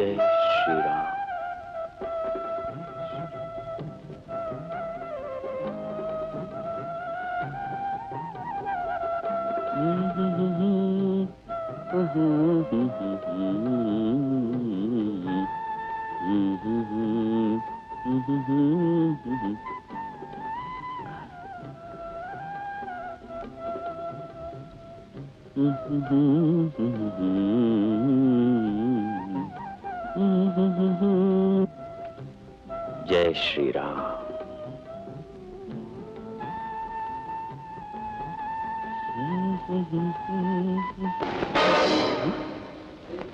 जय श्री राम। जय श्री राम।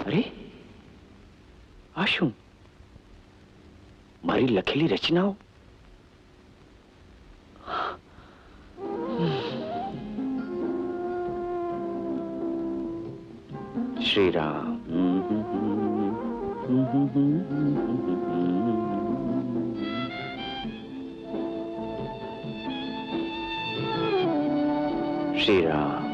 अरे आशु, मारी लखेली रचनाओं श्री राम। श्री राम।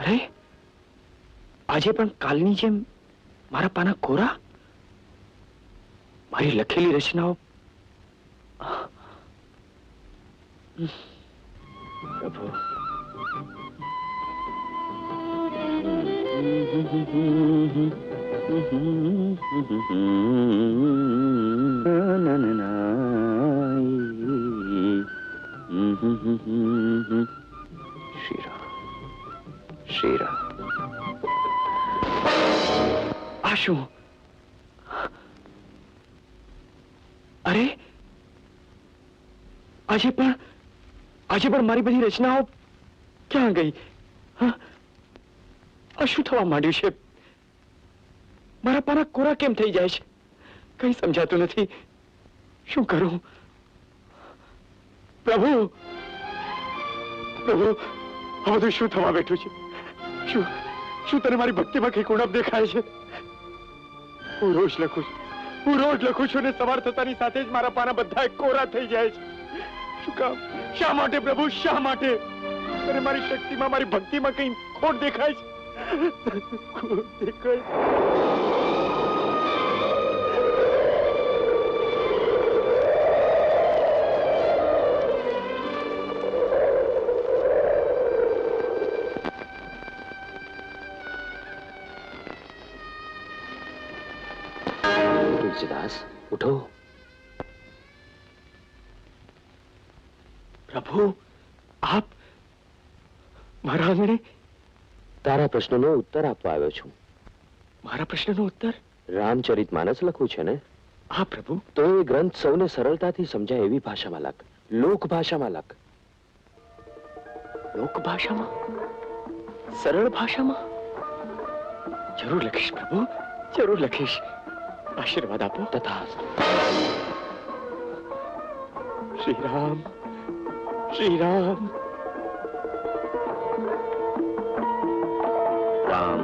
अरे આજે પણ કાલની જેમ મારા પાના કોરા, મારી લખેલી રચનાઓ પ્રભુ श्री राम श्री राम। आशु, अरे આજે પણ મારી બધી રચનાઓ ક્યાં ગઈ? હા, આ શું થવા માંડ્યું છે? મારા પાના કોરા કેમ થઈ જાય છે? કઈ સમજાતું નથી. શું કરું? પ્રભુ પ્રભુ, આ બધું શું થવા બેઠું છે? શું તને મારી ભક્તિમાં કઈ ઉણપ દેખાય છે? હું રોજ લખું છું ને સવાર થતાની સાથે જ મારા પાના બધા કોરા થઈ જાય છે. શું કામ? શા માટે પ્રભુ, શા માટે? તને મારી શક્તિમાં, મારી ભક્તિમાં કઈ ખોટ દેખાય છે? ખોટ દેખાય છે. तुलसीदास, उठो। प्रभु, आप मारा आंगणे तारा प्रश्नનો ઉત્તર આપવા આવ્યો છું. મારા પ્રશ્નનો ઉત્તર? રામચરિતમાનસ લખું છે ને? હા પ્રભુ. તો એ ગ્રંથ સૌને સરળતાથી સમજાય એવી ભાષામાં લખ, લોક ભાષામાં લખ. લોક ભાષામાં? સરળ ભાષામાં? જરૂર લખીશ પ્રભુ, જરૂર લખીશ. आशीर्वाद आपो। तथास्तु। श्री राम श्री राम। राम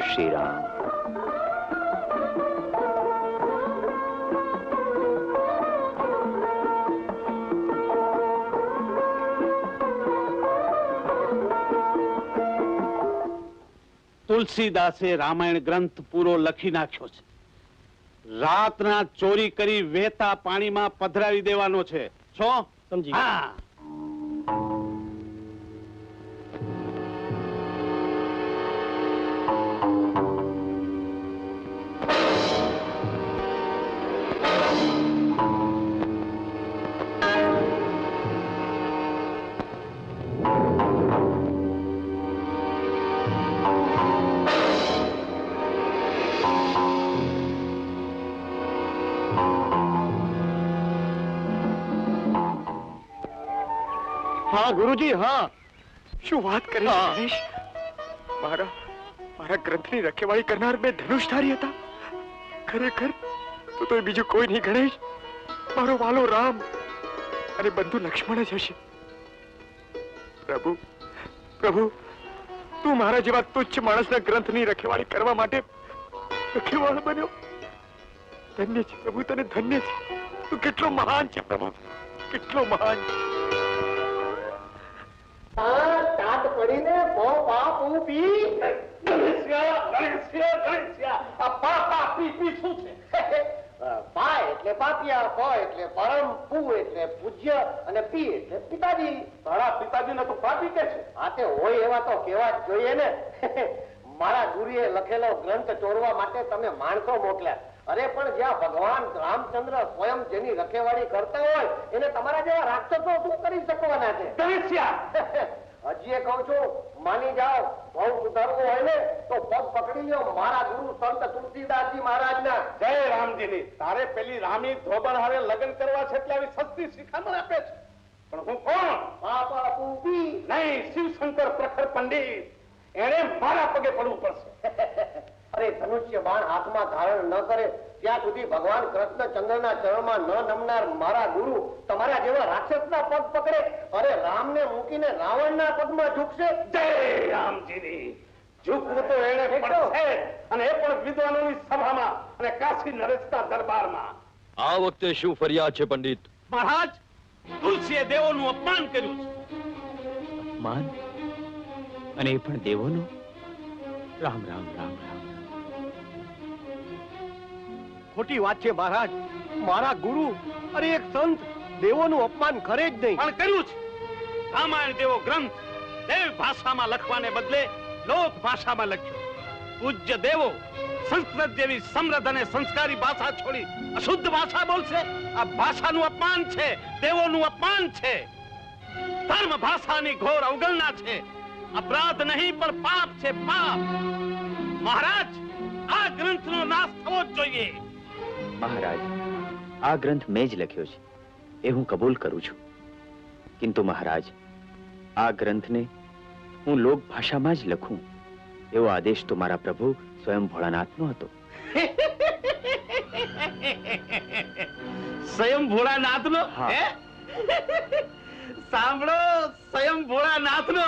श्री राम। तुलसीदासे रामायण ग्रंथ पूरो लखी नाख्यो छे। रातना चोरी करी वेता पानी में पधरावी देवानो छे। छो समझी? हाँ। हाँ गुरुजी, हाँ। શું વાત કરે છે ગણેશ? મારા ગ્રંથની રખેવાળી કરનાર બે ધનુષધારી હતા. ખરેખર તો બીજું કોઈ નહીં ગણેશ. મારો વાલો રામ અને બંધુ લક્ષ્મણ જ હશે. પ્રભુ પ્રભુ, તું મારા જેવા તુચ્છ માણસના ગ્રંથની રખેવાળી કરવા માટે રખેવાળ બન્યો. ધન્ય છે પ્રભુ, તને ધન્ય છે. તું કેટલો મહાન છે પ્રભુ, કેટલો મહાન છે. પાપું પી પા એટલે પાપિયા, પ એટલે પરમ, પુ એટલે પૂજ્ય અને પી એટલે પિતાજી. તારા પિતાજીને તો પાપી કે છે. આ તે હોય એવા તો કેવા જ જોઈએ ને. મારા ગુરુએ લખેલો ગ્રંથ ચોરવા માટે તમે માણસો મોકલ્યા. અરે પણ જ્યાં ભગવાન રામચંદ્ર સ્વયં જેની રખેવાળી કરતા હોય એને તમારા જેવા રાક્ષસો શું કરી શકવાના છે? હજી એ કહું છું, માની જાઓ, બહુ સુધારવું હોય ને તો પગ પકડી લ્યો મારા ગુરુ સંત તુલસીદાસજી મહારાજના. જય રામજીની. તારે પેલી રામી ધોબણ હારે લગ્ન કરવા છે એટલે આવી સસ્તી શિખામણ આપે છે. પણ હું કોણ? પાપા પૂપી નહીં, શિવશંકર પ્રખર પંડિત. એને મારા પગે પડવું પડશે. અરે ધનુષ્ય બાણ હાથમાં ધારણ ન કરે ત્યાં સુધી ભગવાન કૃષ્ણચંદ્રના ચરણમાં ન નમનાર મારા ગુરુ તમારા જેવા રાક્ષસના પગ પકડે? અરે રામને મૂકીને રાવણના પગમાં ઝૂકશે? જય રામજીની. ઝૂકવું તો એને પડશે, અને એ પણ વિદ્વાનોની સભામાં અને કાશી નરેશના દરબારમાં. આ વખતે શું ફરિયાદ છે પંડિત? મહારાજ, તુલસીએ દેવોનું અપમાન કર્યું છે. માન અને એ પણ દેવોનો? રામ રામ રામ રામ. ખોટી વાત છે મહારાજ. મારા ગુરુ અરે એક સંત દેવોનું અપમાન કરે જ નહીં. પણ કર્યું છે. રામાયણ જેવો ગ્રંથ દેવ ભાષામાં લખવાને બદલે લોક ભાષામાં લખ્યો. પૂજ્ય દેવો સંસ્કૃત જેવી સમૃદ્ધ અને સંસ્કારી ભાષા છોડી અશુદ્ધ ભાષા બોલશે? આ ભાષાનું અપમાન છે, દેવોનું અપમાન છે. ધર્મ ભાષાની ઘોર અવગણના છે. અપરાધ નહીં પણ પાપ છે, પાપ. મહારાજ, આ ગ્રંથનો નાશ થવો જ જોઈએ. મહારાજ, આ ગ્રંથ મેં જ લખ્યો છે એ હું કબૂલ કરું છું. કિંતુ મહારાજ, આ ગ્રંથને હું લોક ભાષામાં જ લખું એવો આદેશ તો મારા પ્રભુ સ્વયં ભોળાનાથનો હતો. સ્વયં ભોળાનાથનો? હા. સાંભળો, સ્વયં ભોળાનાથનો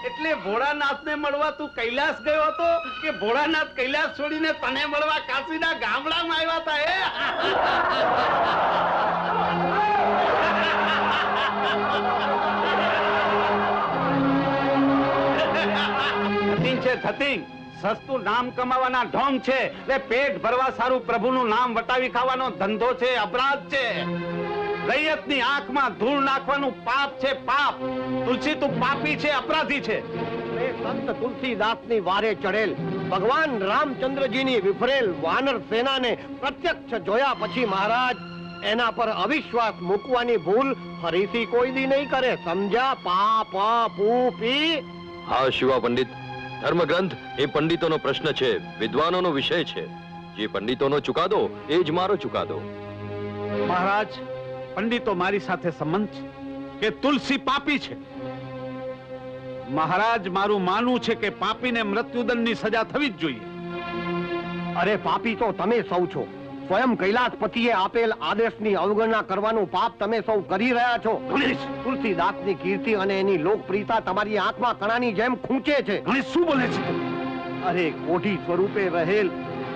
એટલે ભોળાનાથને મળવા તું કૈલાસ ગયો હતો કે ભોળાનાથ કૈલાસ છોડીને તને મળવા કાશીના ગામડામાં આવ્યા હતા? ધતિંગ છે, ધતિંગ. સસ્તું નામ કમાવાના ઢોંગ છે. એટલે પેટ ભરવા સારું પ્રભુનું નામ વટાવી ખાવાનો ધંધો છે, અપરાધ છે. રૈયતની આંખમાં ધૂળ નાખવાનું પાપ છે, પાપ. તુલસી, તું પાપી છે, અપરાધી છે. સંત તુલસીદાસની વારે ચડેલ ભગવાન રામચંદ્રજીની વિફરેલ વાનર સેનાને પ્રત્યક્ષ જોયા પછી મહારાજ એના પર અવિશ્વાસ મૂકવાની ભૂલ ફરીથી કોઈ દી નહીં કરે. સમજ્યા? પાપ પૂપી. હા શિવા પંડિત, ધર્મગ્રંથ એ પંડિતોનો પ્રશ્ન છે, વિદ્વાનોનો વિષય છે. જે પંડિતોનો ચુકાદો એ જ મારો ચુકાદો. મહારાજ, પંડિતો મારી સાથે સંમત છે કે તુલસી પાપી છે. મહારાજ, મારું માનવું છે કે પાપીને મૃત્યુદંડની સજા થવી જ જોઈએ. અરે પાપી તો તમે સૌ છો. સ્વયં કૈલાસપતિએ આપેલ આદેશની અવગણના કરવાનું પાપ તમે સૌ કરી રહ્યા છો. ગણેશ, તુલસીદાસની કીર્તિ અને એની લોકપ્રિયતા તમારી આંખમાં કણાની જેમ ખૂંચે છે. ગણેશ શું બોલે છે? અરે કોઢી સ્વરૂપે રહેલ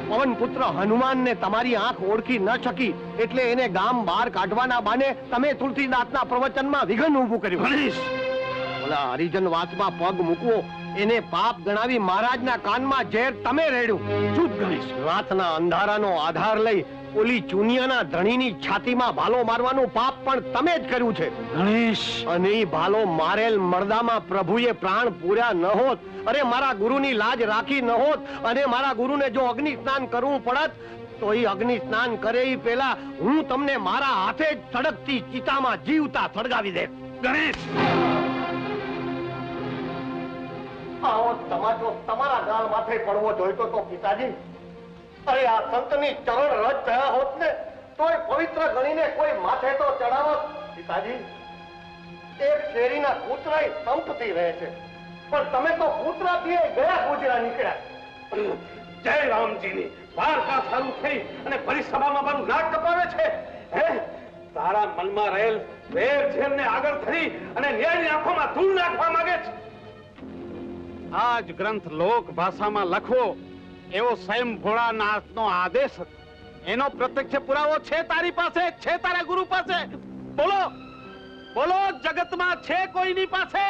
પવન પુત્ર હનુમાનને તમારી આંખ ઓળખી ન શકી એટલે એને ગામ બહાર કાઢવાના બાને તમે તુલસીદાસના પ્રવચનમાં વિઘન ઊભું કર્યું. ગણેશ, ઓલા હરિજન વાતમાં પગ મૂકવો એને પાપ ગણાવી મહારાજના કાનમાં ઝેર તમે રેડ્યું. ચૂપ ગણેશ. રાતના અંધારાનો આધાર લઈ ઓલી ચુનિયાના ધણીની છાતીમાં ભાલો મારવાનું પાપ પણ તમે જ કર્યું છે. ગણેશ, અને ઈ ભાલો મારેલ મરદામાં પ્રભુએ પ્રાણ પૂર્યા ન હોત, અરે મારા ગુરુની લાજ રાખી ન હોત, અને મારા ગુરુને જો અગ્નિ સ્નાન કરવું પડત તો એ અગ્નિ સ્નાન કરે એ પેલા હું તમને મારા હાથે જ સળગતી ચિતામાં જીવતા સળગાવી દે. ગણેશ, આવો તમાચો તમારા ગાલ માથે પડવો જોઈતો તો પિતાજી. અરે આ સંતની ચરણ રજ થયા હોત ને તોય પવિત્ર ગણીને કોઈ માથે તો ચડાવત. પિતાજી, એક શેરીના કૂતરા સંપતી રહે છે પણ તમે તો કૂતરાથી ગયા ગુજરા નીકળ્યા. જય રામજીની. બાર કા સારું થઈ અને ફરી સભામાં મારું નાક કપાવે છે. હે, તારા મનમાં રહેલ વેર ઝેરને આગળ ધરી અને ન્યાયની આંખોમાં ધૂળ નાખવા માંગે છે. આ જ ગ્રંથ લોક ભાષામાં લખવો એવો સ્વયં ભોળાનાથનો આદેશ હતો. એનો પ્રત્યક્ષ પુરાવો છે તારી પાસે, છે તારા ગુરુ પાસે? બોલો, બોલો, જગતમાં છે કોઈની પાસે?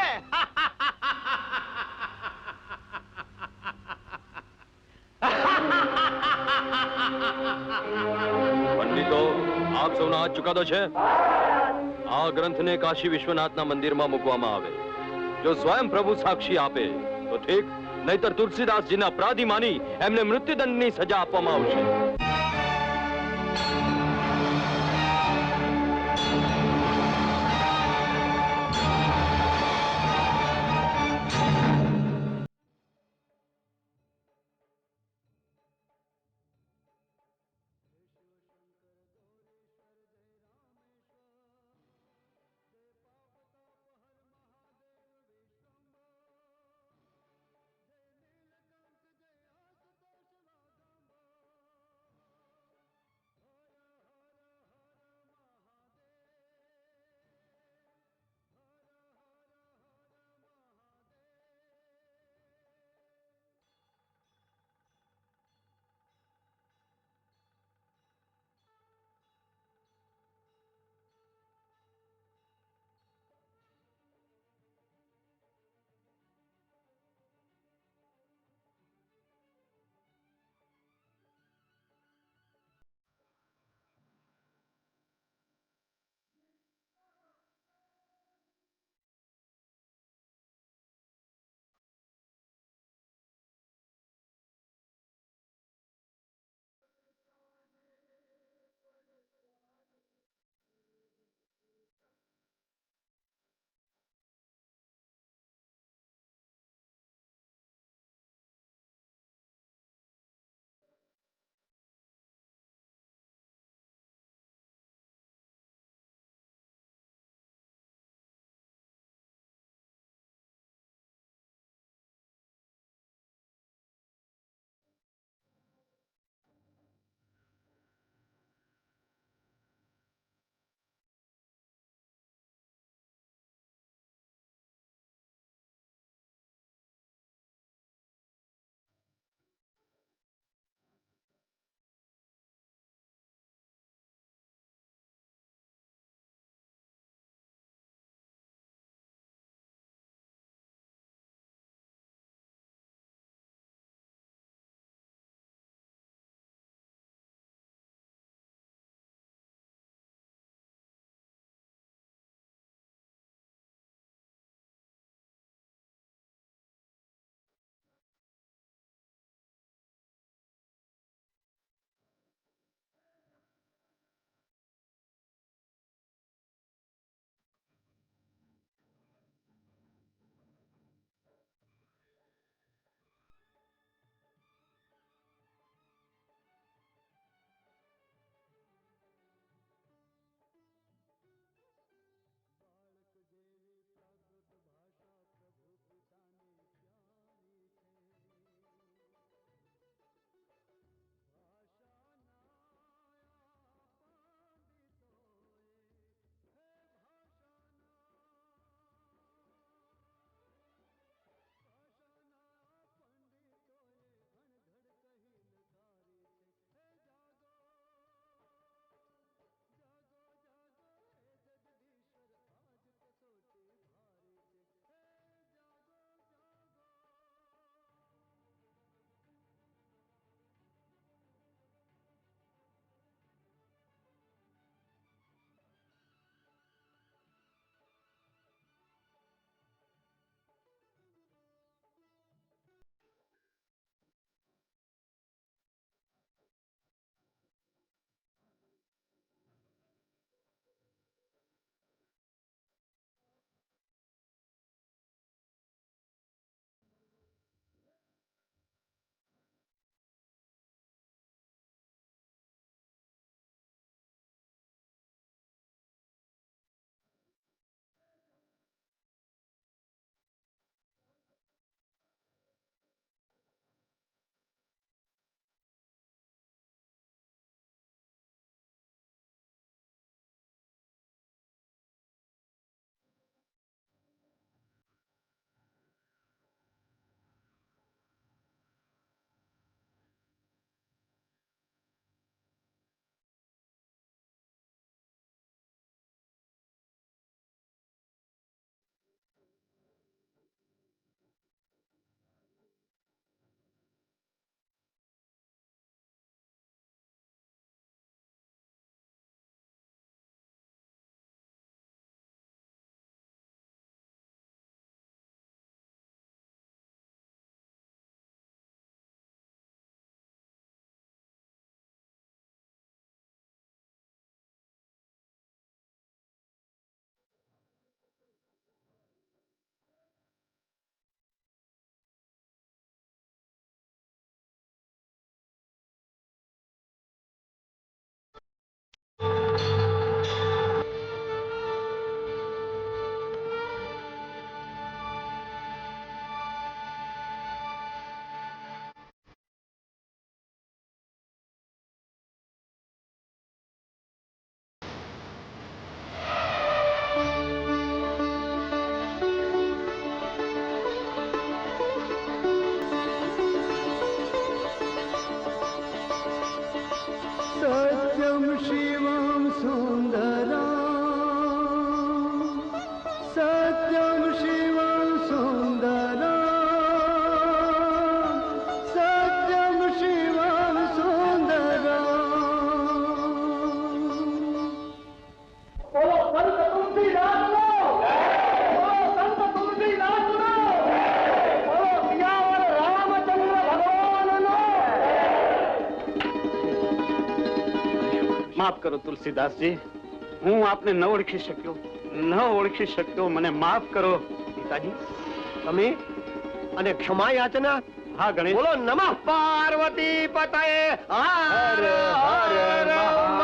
આ ચુકાદો છે આ ગ્રંથને કાશી વિશ્વનાથના મંદિરમાં મૂકવામાં આવે જો સ્વયં પ્રભુ સાક્ષી આપે તો ઠીક નહીતર તુલસીદાસજીના અપરાધી માની એમને મૃત્યુદંડની સજા આપવામાં આવશે માફ કરો તુલસીદાસજી, હું આપને ન ઓળખી શક્યો, મને માફ કરો. પિતાજી, તમે અને ક્ષમા યાચના. હા ગણેશ. બોલો નમઃ પાર્વતી પતયે હર હર મહાદેવ.